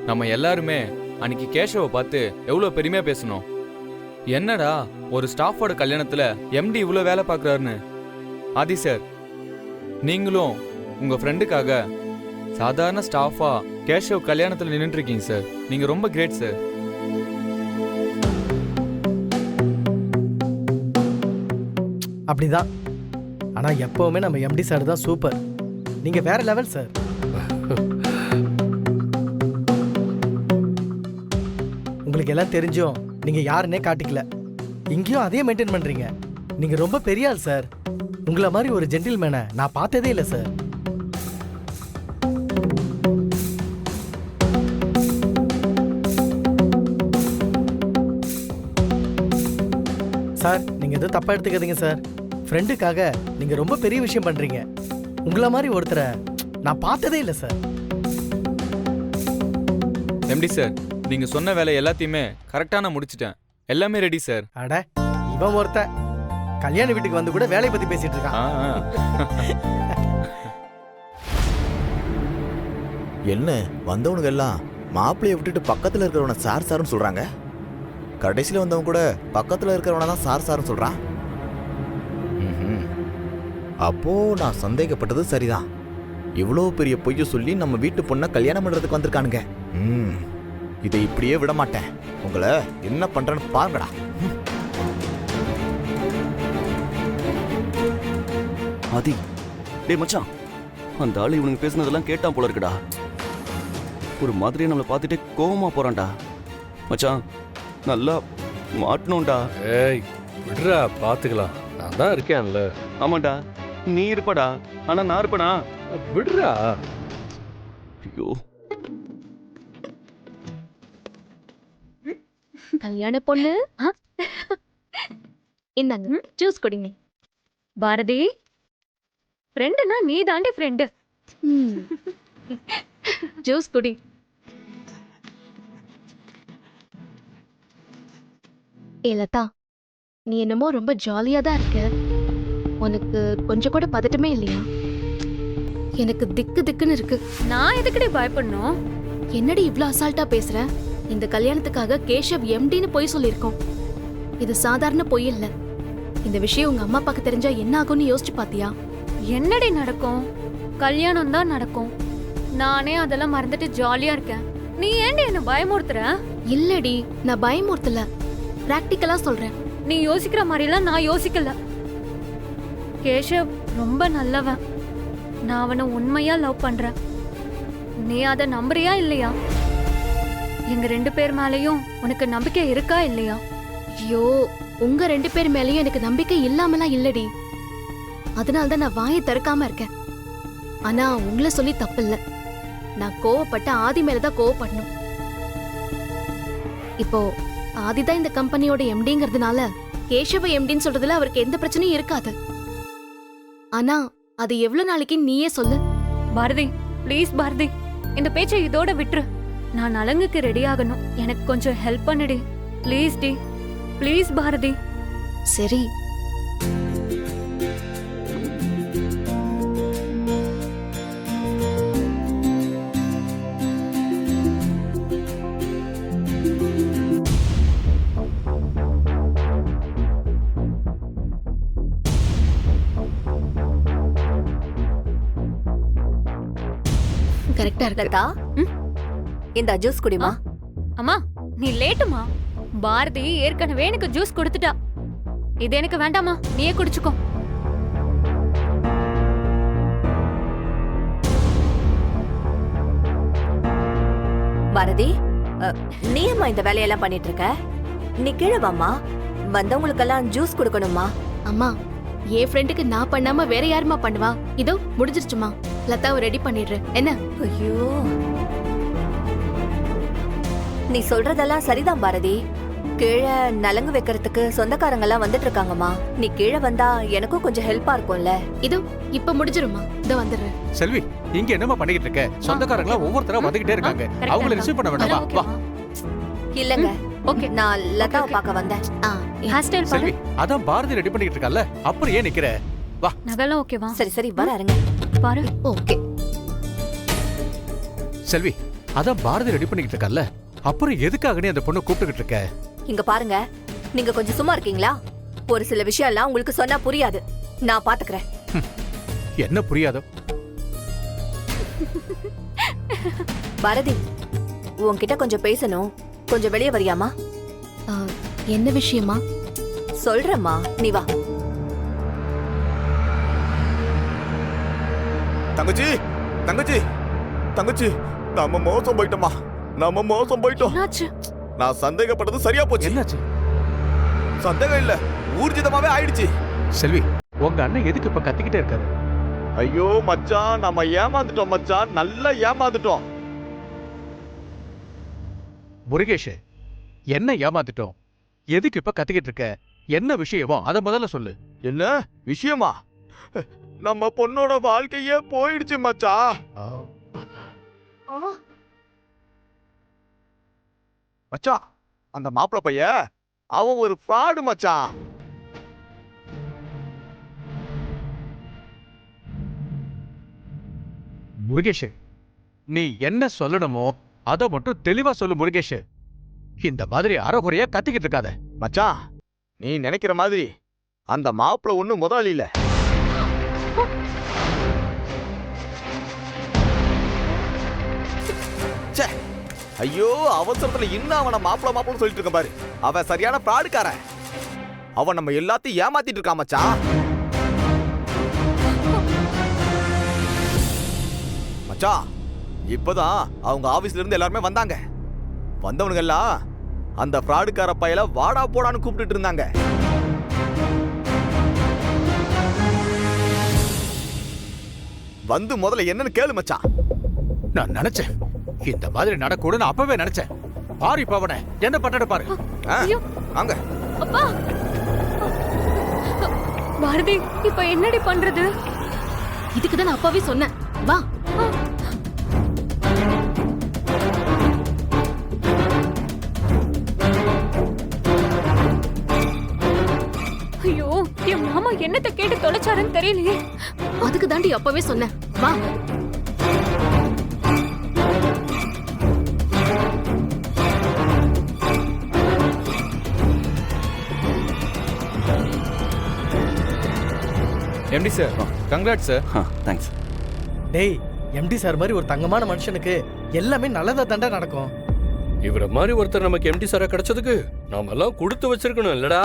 நம்ம எல்லாருமே அன்னைக்கு கேஷவை பார்த்து எவ்வளோ பெருமையா பேசணும். என்னடா ஒரு ஸ்டாஃபோட கல்யாணத்துல எம்டி இவ்வளோ வேலை பார்க்குறாருன்னு. ஆதி சார், நீங்களும் உங்க ஃப்ரெண்டுக்காக சாதாரண ஸ்டாஃபா கேஷவ் கல்யாணத்துல நின்றுட்டு இருக்கீங்க சார். நீங்க ரொம்ப கிரேட் சார். அப்படிதான். ஆனா எப்பவுமே நம்ம எம்டி சார் தான் சூப்பர். நீங்க வேற லெவல் சார். உங்களுக்கு எல்லாம் தெரிஞ்சும் நீங்க யாருன்னே காட்டிக்கல. இங்கேயும் அதே மெயின்டைன் பண்றீங்க. நீங்க ரொம்ப பெரிய ஆள் சார். உங்களை மாதிரி ஒரு ஜென்டில்மேனை நான் பார்த்ததே இல்லை சார். சார் நீங்க எதுவும் தப்பா எடுத்துக்காதீங்க சார். ஃப்ரெண்டுக்காக நீங்க ரொம்ப பெரிய விஷயம் பண்றீங்க. உங்களை மாதிரி ஒருத்தரை நான் பார்த்ததே இல்லை சார். எம்டி சார், நீங்க சொன்ன வேலை எல்லாத்தையுமே கரெக்டா நான் முடிச்சிட்டேன். எல்லாமே ரெடி சார். அட இவன் ஒருத்தன் கல்யாண வீட்டுக்கு வந்து கூட வேலையை பத்தி பேசிட்டு இருக்கான். என்ன வந்தவனுங்க எல்லாம் மாப்பிள்ளைய விட்டுட்டு பக்கத்துல இருக்கிறவன சார் சார்னு சொல்றாங்க. கடைசியில வந்தவன் கூட பக்கத்துல இருக்கிறவன தான் சார் சார்னு சொல்றான். அப்போ நான் சந்தேகப்பட்டது சரிதான். இவ்வளோ பெரிய பொய்ய சொல்லி நம்ம வீட்டு பொண்ணை கல்யாணம் பண்றதுக்கு வந்திருக்கானுங்க. இதை இப்படியே விட மாட்டேன். உங்களை என்ன பண்றேன்னு பாருங்கடா. ஆதி, டேய் மச்சான், அந்த ஆளு இவனுங்க பேசுனதெல்லாம் கேட்டான் போல இருக்குடா. ஒரு மாதிரியே நம்மளை பார்த்துட்டே கோவமா போறான்டா. மச்சான் நல்லா மாட்டணும்டா. ஏய் விடுறா, பாத்துக்கலாம். நான் தான் இருக்கேன்ல. ஆமாண்டா, நீ இருப்படா, ஆனா நான் இருப்படா. விடுறா. ஐயோ, கல்யாண பொண்ணு இந்தாங்க ஜூஸ் குடிங்க. பாரதி, ஃப்ரெண்டுனா நீ தாண்டி ஃப்ரெண்டு. ஜூஸ் குடி. ஏ லதா, நீ என்னமோ ரொம்ப ஜாலியா தான் இருக்க. உனக்கு கொஞ்சம் கூட பதட்டமே இல்லையா? எனக்கு திக்கு திக்குன்னு இருக்கு. நான் எதுக்கடி பயப்படணும்? என்னடி இவ்ளோ அசால்ட்டா பேசுற? இந்த கல்யாணத்துக்காக கேஷவ் எம்டின்னு பொய் சொல்லியிருக்கோம். இது சாதாரண பொய் இல்ல. இந்த விஷயம் உங்க அம்மா அப்பாக்கு தெரிஞ்சா என்ன ஆகும்னு யோசிச்சு பாத்தியா? என்னடி நடக்கும்? கல்யாணம் தான் நடக்கும். நானே அதெல்லாம் மறந்துட்டு ஜாலியா இருக்கேன். நீ ஏன்டி என்ன பயமுறுத்துற? இல்லடி, நான் பயமுறுத்தல, பிராக்டிக்கலா சொல்றேன். நீ யோசிக்கிற மாதிரிலாம் நான் யோசிக்கல. கேஷவ் ரொம்ப நல்லவன். நான் அவனை உண்மையா லவ் பண்றேன். நீ அதை நம்புறியா இல்லையா? எங்க 2 பேர் மேலயும் உனக்கு நம்பிக்கை இருக்கா இல்லையா? ஐயோ, உங்க 2 பேர் மேலயும் எனக்கு நம்பிக்கை இல்லாமலாம் இல்லடி. அதனால்தான் நான் வாயை திறக்காம இருக்கேன். ஆனா உங்களை சொல்லி தப்பில்ல. நான் கோவப்பட்ட ஆதி மேலதான் கோவப்படணும். இப்போ ஆதிதான் இந்த கம்பெனியோட எம்டிங்கிறதுனால கேஷவ எம்டின்னு சொல்றதுல அவருக்கு எந்த பிரச்சனையும் இருக்காது. ஆனா அது எவ்வளவு நாளைக்கு நீயே சொல்லு. பாரதி ப்ளீஸ் பாரதி, இந்த பேச்சை இதோட விட்டுரு. நான் நலங்குக்கு ரெடி ஆகணும். எனக்கு கொஞ்சம் ஹெல்ப் பண்ணுடி ப்ளீஸ் டி. ப்ளீஸ் பாரதி. சரி. கரெக்டா லதா, இந்த ஜூஸ் குடிமா. அம்மா நீ லேட்டுமா. பாரதி ஏற்கனவே எனக்கு ஜூஸ் கொடுத்துட்டா. இது எனக்கு வேண்டாமா, நீயே குடிச்சுக்கோ. பாரதி, நீ அம்மா இந்த வேலையெல்லாம் பண்ணிட்டு இருக்க? நீ கீழே வாம்மா. வந்தவங்களுக்கெல்லாம் ஜூஸ் கொடுக்கணுமா? அம்மா, என் ஃப்ரெண்டுக்கு நான் பண்ணாம வேற யாருமா பண்ணுவா? இதோ முடிஞ்சிருச்சுமா. லதாவை ரெடி பண்ணிடுறேன். என்ன? ஐயோ, நீ சொல்றதெல்லாம் சரிதான் பாரதி. கீழே நலங்கு வைக்கிறதுக்கு சொந்தக்காரங்க எல்லாம் வந்துட்டு இருக்காங்கம்மா. நீ கீழே வந்தா எனக்கும் கொஞ்சம் ஹெல்ப்பா இருக்கும்ல. இதோ இப்ப முடிஞ்சிருமா. இதோ வந்துடுறேன். செல்வி, இங்க என்னமா பண்ணிக்கிட்டு இருக்க? சொந்தக்காரங்களா ஒவ்வொருத்தரா வந்துகிட்டே இருக்காங்க. அவங்கள ரிசீவ் பண்ண வேண்டாமா? வா. இல்லங்க, ஓகே, நான் லதாவை பார்க்க வந்தேன். ஹேர் ஸ்டைல் செல்வி, அதான் பாரதி ரெடி பண்ணிக்கிட்டு இருக்கல்ல, அப்புறம் ஏன் நிக்கிற? வா. நகலாம் ஓகேவா? சரி சரி, வராருங்க பாரு. ஓகே. செல்வி, அதான் பாரதி ரெடி பண்ணிக்கிட்டு இருக்கல்ல, அப்புறம் எதுக்காக நீ அந்த பொண்ணை கூப்பிட்டுக்கிட்டு இருக்க? இங்க பாருங்க, நீங்க கொஞ்சம் சும்மா இருக்கீங்களா? ஒரு சில விஷயம் எல்லாம் உங்களுக்கு சொன்னா புரியாது, நான் பாத்துக்கிறேன். என்ன புரியாதோ? பாரதி, உன்கிட்ட கொஞ்சம் பேசணும், கொஞ்சம் வெளியே வரியாமா? ஆ, என்ன விஷயமா? சொல்றேம்மா, நீ வா. தங்கச்சி தங்கச்சி தங்கச்சி, நம்ம மோசம் போயிட்டோமா, நம்ம மோசம் போயிட்டோம். என்னாச்சு? நான் சந்தேகப்பட்டது சரியா போச்சு. என்னாச்சு? சந்தேகம் இல்ல, ஊர்ஜிதமாவே ஆயிடுச்சு. செல்வி, உங்க அண்ணன் எதுக்கு இப்ப கத்திக்கிட்டே இருக்காரு? ஐயோ மச்சான், நம்ம ஏமாந்துட்டோம் மச்சான், நல்லா ஏமாந்துட்டோம். முருகேஷ், என்ன ஏமாத்திட்டோம்? எதுக்கு இப்ப கத்திக்கிட்டு இருக்க? என்ன விஷயமோ அத முதல்ல சொல்லு. என்ன விஷயமா? நம்ம பொண்ணோட வாழ்க்கையே போயிடுச்சு மச்சான். மச்சான், அந்த மாப்பிள பையன் அவன் ஒரு ஃப்ராடு மச்சான். முருகேஷ், நீ என்ன சொல்லணுமோ அத மட்டும் தெளிவா சொல்லு முருகேஷ். இந்த மாதிரி அறகுறையா கத்திக்கிட்டு இருக்காத. மச்சான், நீ நினைக்கிற மாதிரி அந்த மாப்பிள ஒண்ணும் முதலாளி இல்ல. ச்சே, ஐயோ அவசரத்துல இன்னும் அவனை மாப்பிள சொல்லிட்டு இருக்க பாரு. அவன் சரியான பிராடுக்காரன். அவன் நம்ம எல்லாத்தையும் ஏமாத்திட்டு இருக்கான் மச்சான். மச்சான், இப்பதான் அவங்க ஆபீஸ்ல இருந்து எல்லாருமே வந்தாங்க. வந்தவனுங்க எல்லாம் அந்த பிராடுக்கார பையல வாடா போடான்னு கூப்பிட்டுட்டு இருந்தாங்க. வந்து முதல்ல என்னன்னு கேளு மச்சான். நான் நினைச்சேன் இந்த மாதிரி நடக்கூடும், அப்பவே நினைச்சேன். பாரு இப்ப அவனை என்ன பண்ற பாரு. வாங்க. அப்பா, பாரதி, இப்ப என்னடி பண்றது? இதுக்கு தான் நான் அப்பவே சொன்னேன், வா. ஐயோ, என் மாமா என்னத்தை கேட்டு தொலைச்சாருன்னு தெரியலையே. அதுக்கு தாண்டி அப்பவே சொன்னேன், வா. MD sir, congrat sir. Thanks. டேய், எம்டி சார் மாதிரி ஒரு தங்கமான மனுஷனுக்கு எல்லாமே நல்லதா தாண்டா நடக்கும். இவர மாதிரி ஒருத்தர் நமக்கு எம்டி சாரா கிடைச்சதுக்கு நாம எல்லாம் கொடுத்து வச்சிருக்கணும் இல்லடா?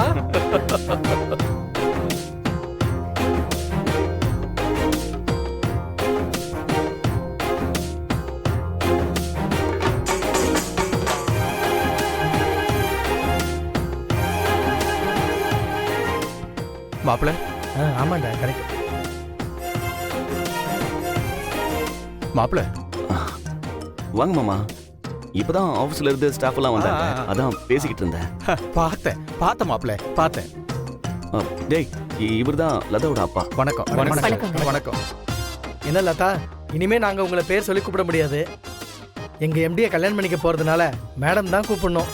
மாப்பிள, ஆமாண்டா, கரெக்ட். மாப்பிள, வாங்க மாமா. இப்பதான் ஆபீஸ்ல இருந்து ஸ்டாஃப் எல்லாம் வந்தாங்க, அதான் பேசிக்கிட்டு இருந்தேன். பார்த்த மாப்பிள, பார்த்தேன். டேய், இவர்தான் லதாவோட அப்பா. வணக்கம். வணக்கம். வணக்கம். என்ன லதா, இனிமே நாங்க உங்களை பேர் சொல்லி கூப்பிட முடியாது. எங்க எம்டியை கல்யாணம் பண்ணிக்க போறதுனால மேடம் தான் கூப்பிடணும்.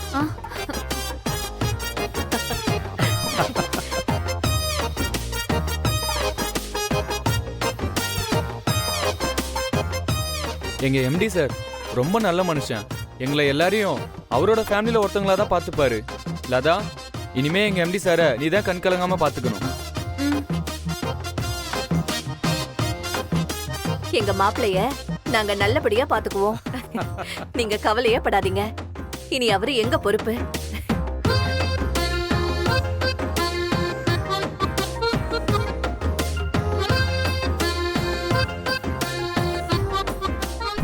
எங்க எம்டி சார் ரொம்ப நல்ல மனுஷன். எங்களை எல்லாரையும் அவரோட ஃபேமிலியில ஒருத்தங்களா தான் பார்த்துப்பாரு. லதா, இனிமே எங்க எம்டி சாரை நீ தான் கண் கலங்காம பார்த்துக்கணும். எங்க மாப்பிளைய நாங்க நல்லபடியா பாத்துக்குவோம். நீங்க கவலையே படாதீங்க. இனி அவரு எங்க பொறுப்பு.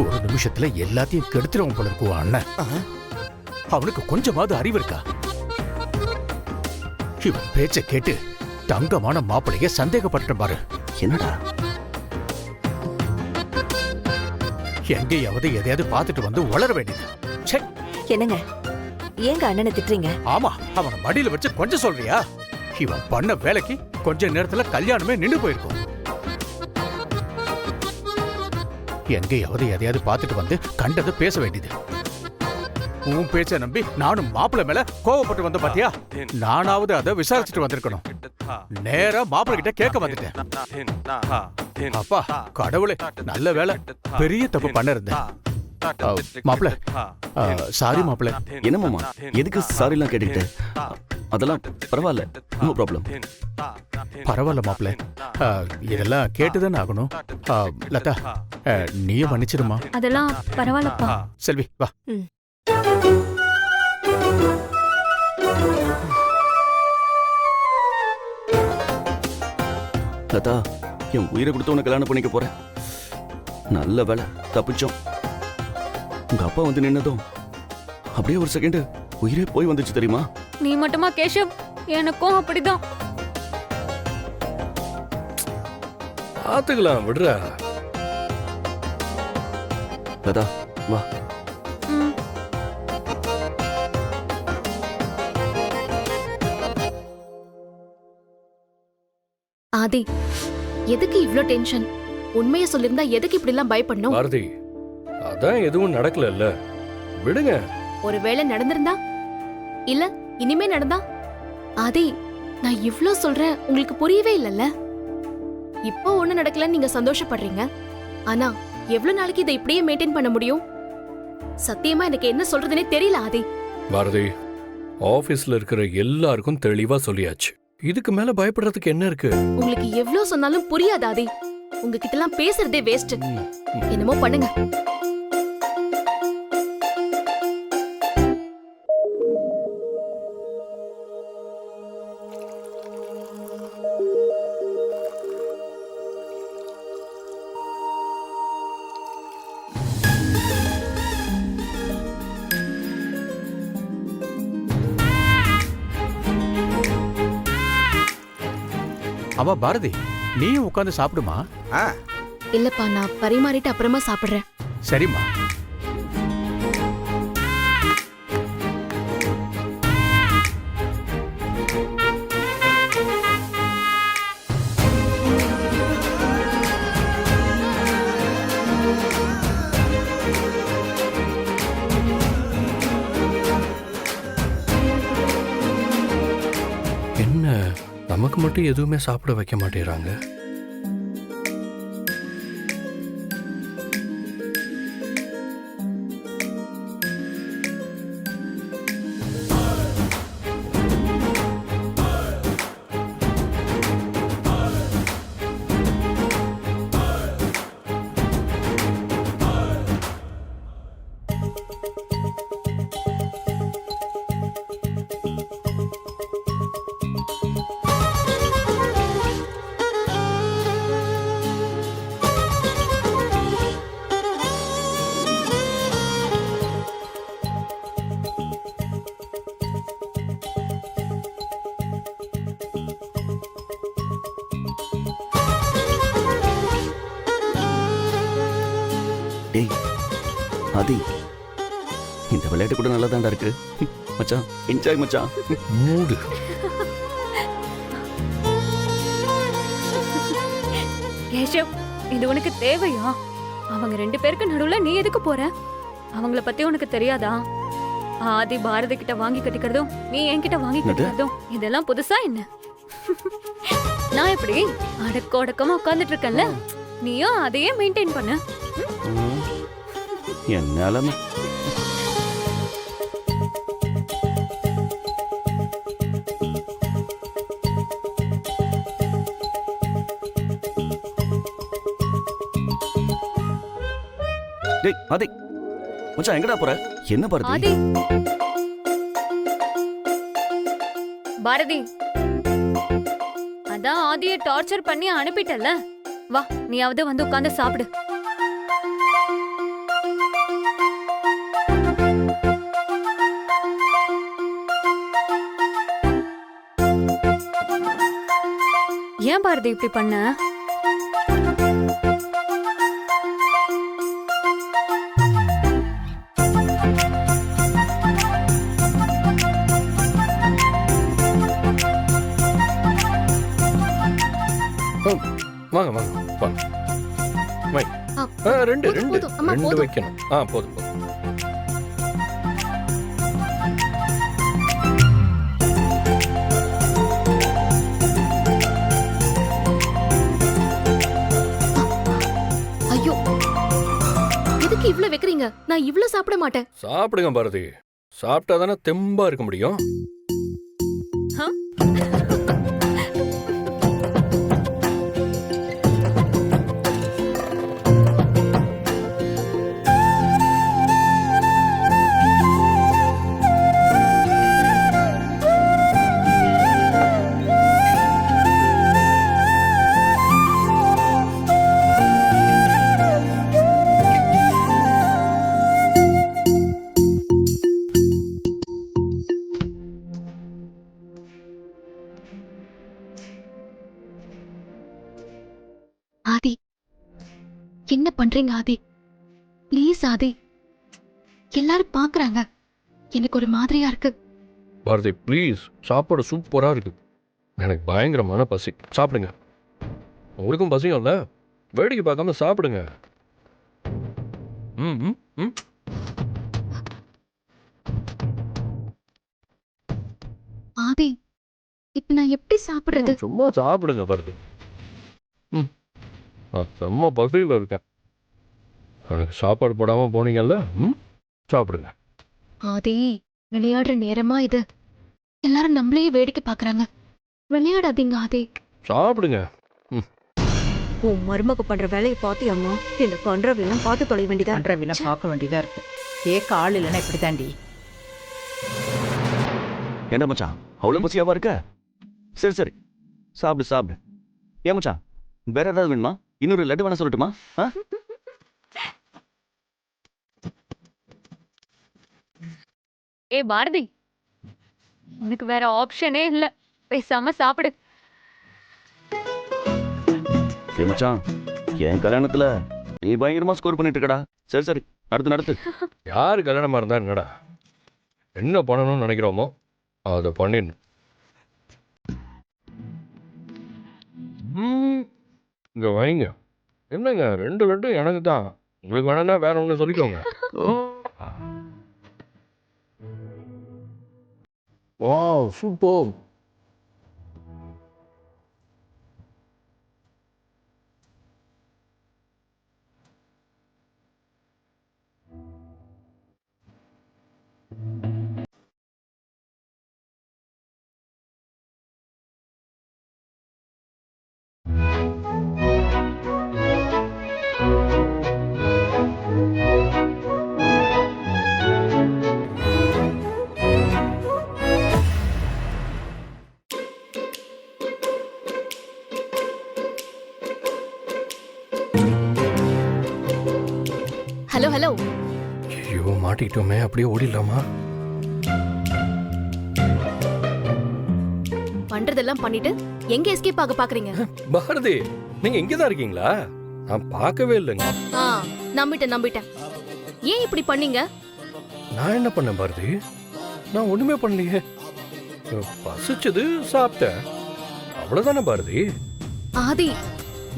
ஒரு நிமிஷத்துல எல்லாத்தையும் கெடுத்துருவோம் போல இருக்கும் அண்ணன். அவனுக்கு கொஞ்சமாவது அறிவு இருக்கா? இவன் பேச்ச கேட்டு தங்கமான மாப்பிளைய சந்தேகப்பட்டு பாரு. என்னடா எங்கேயாவது எதையாவது பார்த்துட்டு வந்து வளர வேண்டியது. ச்சே. என்னங்க, ஏங்க அண்ணனை திட்டுறீங்க? ஆமா, அவனை மடியில வச்சு கொஞ்சம் சொல்றியா? இவன் பண்ண வேலைக்கு கொஞ்ச நேரத்துல கல்யாணமே நின்னு போயிருக்கும். எங்கேயாவது எதையாவது பார்த்துட்டு வந்து கண்டது பேச வேண்டியது. உன் பேச்ச நம்பி நானும் மாப்பிள்ளை மேல கோவப்பட்டு வந்த பாத்தியா? நானாவது அதை விசாரிச்சுட்டு வந்திருக்கணும். நேரா மாப்பிள்ளை கிட்ட கேட்க வந்துட்டேன். அப்பா கடவுளே, நல்ல வேலை, பெரிய தப்பு பண்ண இருந்தேன். மாப்பிள சாரி மாப்பிள. என்ன மாமா எதுக்கு சாரிலாம் கேட்டுக்கிட்டு? அதெல்லாம் பரவாயில்ல, நோ ப்ராப்ளம். பரவாயில்ல மாப்பிள, இதெல்லாம் கேட்டுதானே ஆகணும். லதா, நீயும் மன்னிச்சிருமா. அதெல்லாம் பரவாயில்லப்பா. செல்வி வா. லதா, என் உயிரை கொடுத்து உனக்கு கல்யாணம் பண்ணிக்க போறேன். நல்ல வேலை தப்பிச்சோம். உங்க அப்பா வந்து நின்னதும் அப்படியே ஒரு செகண்ட் உயிரே போய் வந்துச்சு தெரியுமா? நீ மட்டுமா கேஷவ்? எனக்கும் அப்படிதான். பாத்துக்கலாம், விடுற. லதா வா. ம். ஆதி, எதுக்கு இவ்ளோ டென்ஷன்? உண்மையை சொல்லிருந்தா எதுக்கு இப்படி எல்லாம் பயப்படணும்? பாரதி, அதான் எதுவும் நடக்கல, விடுங்க. ஒருவேளை நடந்திருந்தா, இல்ல இனிமே நடந்தா? ஆதி, நான் இவ்ளோ சொல்றேன், உங்களுக்கு புரியவே இல்லல்ல? இப்போ ஒண்ணு நடக்கலன்னு நீங்க சந்தோஷப்படுறீங்க. ஆனா எவ்வளவு நாளைக்கு இதை இப்படியே மெயின்டைன் பண்ண முடியும்? சத்தியமா எனக்கு என்ன சொல்றதுனே தெரியல ஆதி. பாரதி, ஆபீஸ்ல இருக்கிற எல்லாருக்கும் தெளிவா சொல்லியாச்சு. இதுக்கு மேல பயப்படுறதுக்கு என்ன இருக்கு? உங்களுக்கு எவ்வளவு சொன்னாலும் புரியாது ஆதி. உங்ககிட்ட எல்லாம் பேசுறதே வேஸ்ட். என்னமோ பண்ணுங்க. அவ பாரதி, நீயும் உட்காந்து சாப்பிடுமா. இல்லப்பா, நான் பரிமாறிட்டு அப்புறமா சாப்பிடுறேன். சரிம்மா. என்ன நமக்கு மட்டும் எதுவுமே சாப்பிட வைக்க மாட்டேறாங்க? டேய் ஆதி, இந்த விளையாட்டு கூட நல்லா தான்டா இருக்கு. மச்சான் என்ஜாய் மச்சான். மூடு. கேஷவ், இது உனக்கு தேவையா? அவங்க 2 பேருக்கு நடுவுல நீ எதுக்கு போற? அவங்கள பத்தி உனக்கு தெரியாதா? ஆதி பாரதி கிட்ட வாங்கி கட்டிக்கிறதும் நீ என்கிட்ட வாங்கி கட்டிக்கிறதும் இதெல்லாம் புதுசா என்ன? நான் எப்படி அடக்கமா உட்கார்ந்துட்டு இருக்கேன்ல, நீயும் அதையே மெயின்டைன் பண்ணு. என்னால டேய் ஆதி, மச்சான் எங்கடா போற? என்ன பாரதி? ஆதி, பாரதி, அதான் ஆதியை டார்ச்சர் பண்ணி அனுப்பிட்டல. வா, நீயாவது வந்து உட்கார்ந்து சாப்பிடு. ஏன் பாரதி இப்படி பண்ண? வாங்க வாங்க வாங்க. வை. ரெண்டு போதும், ரெண்டு போதும். அம்மா, ரெண்டு போதும். வைக்கணும். போதும் போதும். ஐயோ, எதுக்கு இவ்ளோ இவ்ளோ வைக்கிறீங்க? நான் இவ்ளோ சாப்பிட மாட்டேன். சாப்பிடுங்க பாரதி. சாப்பிட்டா தானே தெம்பா இருக்க முடியும். ஆதி, என்ன பண்றீங்க ஆதி? ப்ளீஸ் ஆதி. எல்லாரும் பாக்குறாங்க. எனக்கு ஒரு மாதிரியா இருக்கு. பாரதி ப்ளீஸ், சாப்பாடு சூப்பரா இருக்கு. எனக்கு பயங்கரமான பசி. சாப்பிடுங்க. உங்களுக்கும் பசியும் இல்ல, வேடிக்கை பார்க்காம சாப்பிடுங்க. ம் ம் ம். ஆதி, இப்ப நான் எப்படி சாப்பிடுறது? சும்மா சாப்பிடுங்க பாரதி. ம், நான் செம்ம பசியில் இருக்கேன். எனக்கு சாப்பாடு போடாம போனீங்கல்ல, ம், சாப்பிடுங்க. ஆதி, விளையாடுற நேரமா இது? எல்லாரும் நம்மளையே வேடிக்கை பாக்குறாங்க. விளையாடாதீங்க ஆதி. சாப்பிடுங்க. உன் மருமக பண்ற வேலையை பாத்தியாம்மா? இந்த பண்றவையெல்லாம் பார்த்து தொலை வேண்டியதா பண்றவெல்லாம் பார்க்க வேண்டியதா இருக்கு. கேட்க ஆள் இல்லைன்னா இப்படி தாண்டி. என்ன மச்சான், அவ்வளோ பசியாவா இருக்க? சரி சரி, சாப்பிடு சாப்பிடு. ஏன் மச்சான், வேற ஏதாவது வேணுமா? இன்னொரு லட்டு வேணா சொல்லட்டுமா? ஏ பாரதி, உனக்கு வேற ஆப்ஷனே இல்ல. பேசாம சாப்பிடு. ஏய் மச்சான், என் கல்யாணத்துல நீ பயங்கரமா ஸ்கோர் பண்ணிட்டு இருக்கடா. சரி சரி, நடத்து நடத்து. யாரு கல்யாணமா இருந்தா என்னடா? என்ன பண்ணணும்னு நினைக்கிறோமோ அதை பண்ணிடணும். இங்க வைங்க. என்னங்க 2 லட்டு எனக்கு தான். உங்களுக்கு வேணா வேற ஒன்று சொல்லிக்கோங்க. Wow super. Hello hello. ஐயோ மாட்டிக்கிட்டோமே, அப்படியே ஓடிடலாமா? பண்றதெல்லாம் பண்ணிட்டு எங்க எஸ்கேப் ஆக பாக்குறீங்க? பாரதி, நீங்க இங்கதான் இருக்கீங்களா? நான் பார்க்கவே இல்லைங்க. நம்பிட்டேன். ஏன் இப்படி பண்ணீங்க? நான் என்ன பண்ணேன் பாரதி? நான் ஒண்ணுமே பண்ணலையே. பசிச்சது சாப்பிட்டேன், அவ்வளவுதானே பாரதி. ஆதி,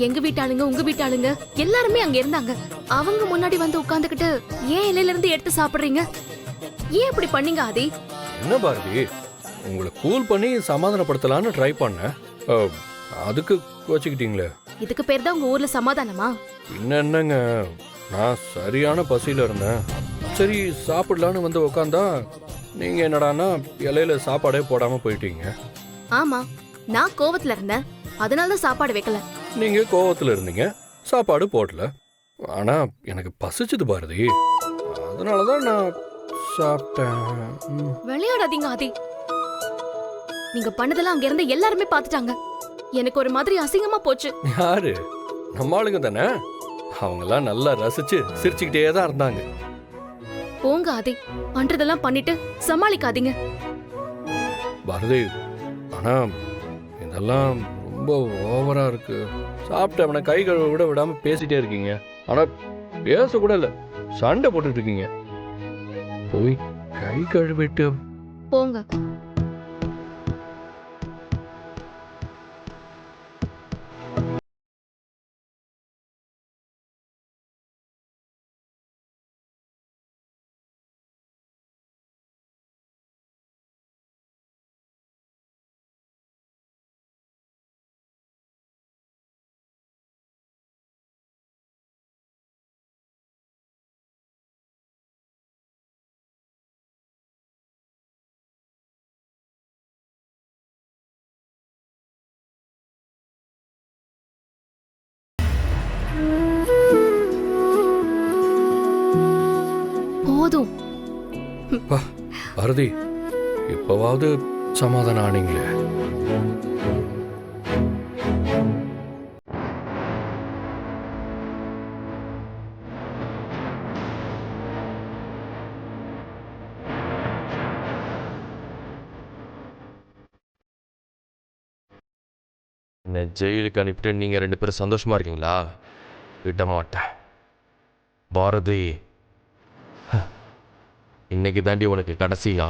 எங்க வீட்டாளுங்க உங்க வீட்டாளுங்க எல்லாருமே அங்க இருந்தாங்க. அவங்க முன்னாடி வந்து உட்கார்ந்துகிட்டு ஏன் இலையில இருந்து எடுத்து சாப்பிடுறீங்க? ஏன் இப்படி பண்ணீங்க ஆதி? என்ன பாரதி, உங்களை கூல் பண்ணி சமாதானப்படுத்தலான்னு ட்ரை பண்ணேன். அதுக்கு வச்சுக்கிட்டீங்களே. இதுக்கு பேர் தான் உங்க ஊர்ல சமாதானமா? என்னங்க, நான் சரியான பசியில இருந்தேன். சரி சாப்பிடலான்னு வந்து உட்காந்தா நீங்க என்னடான்னா இலையில சாப்பாடே போடாம போயிட்டீங்க. ஆமா, நான் கோவத்துல இருந்தேன், அதனால தான் சாப்பாடு வைக்கல. நீங்க கோவத்துல இருந்தீங்க, சாப்பாடு போடல. ஆனா எனக்கு பசிச்சது பாரதி, அதனாலதான் நான் சாப்பிட்டேன். விளையாடாதீங்க ஆதி. நீங்க பண்ணதெல்லாம் அங்க இருந்து எல்லாருமே பாத்துட்டாங்க. எனக்கு ஒரு மாதிரி அசிங்கமா போச்சு. யாரு? நம்ம ஆளுங்க தானே. அவங்கெல்லாம் நல்லா ரசிச்சு சிரிச்சுக்கிட்டே தான் இருந்தாங்க. போங்க ஆதி, பண்றதெல்லாம் பண்ணிட்டு சமாளிக்காதீங்க. பாரதி, ஆனா இதெல்லாம் ரொம்ப ஓவரா இருக்கு. சாப்பிட்டு அவனை கை கழுவ கூட விடாம பேசிட்டே இருக்கீங்க. ஆனா பேச கூட இல்ல, சண்டை போட்டுட்டு இருக்கீங்க. போய் கை கழுவிட்டு போங்க. போதும். பாரதி இப்பவாவது சமாதானம் ஆனீங்களே. என்னை ஜெயிலுக்கு அனுப்பிட்டு நீங்கள் 2 பேரும் சந்தோஷமா இருக்கீங்களா? விட மாட்டேன் பாரதி. இன்னைக்கு தாண்டி உனக்கு கடைசியா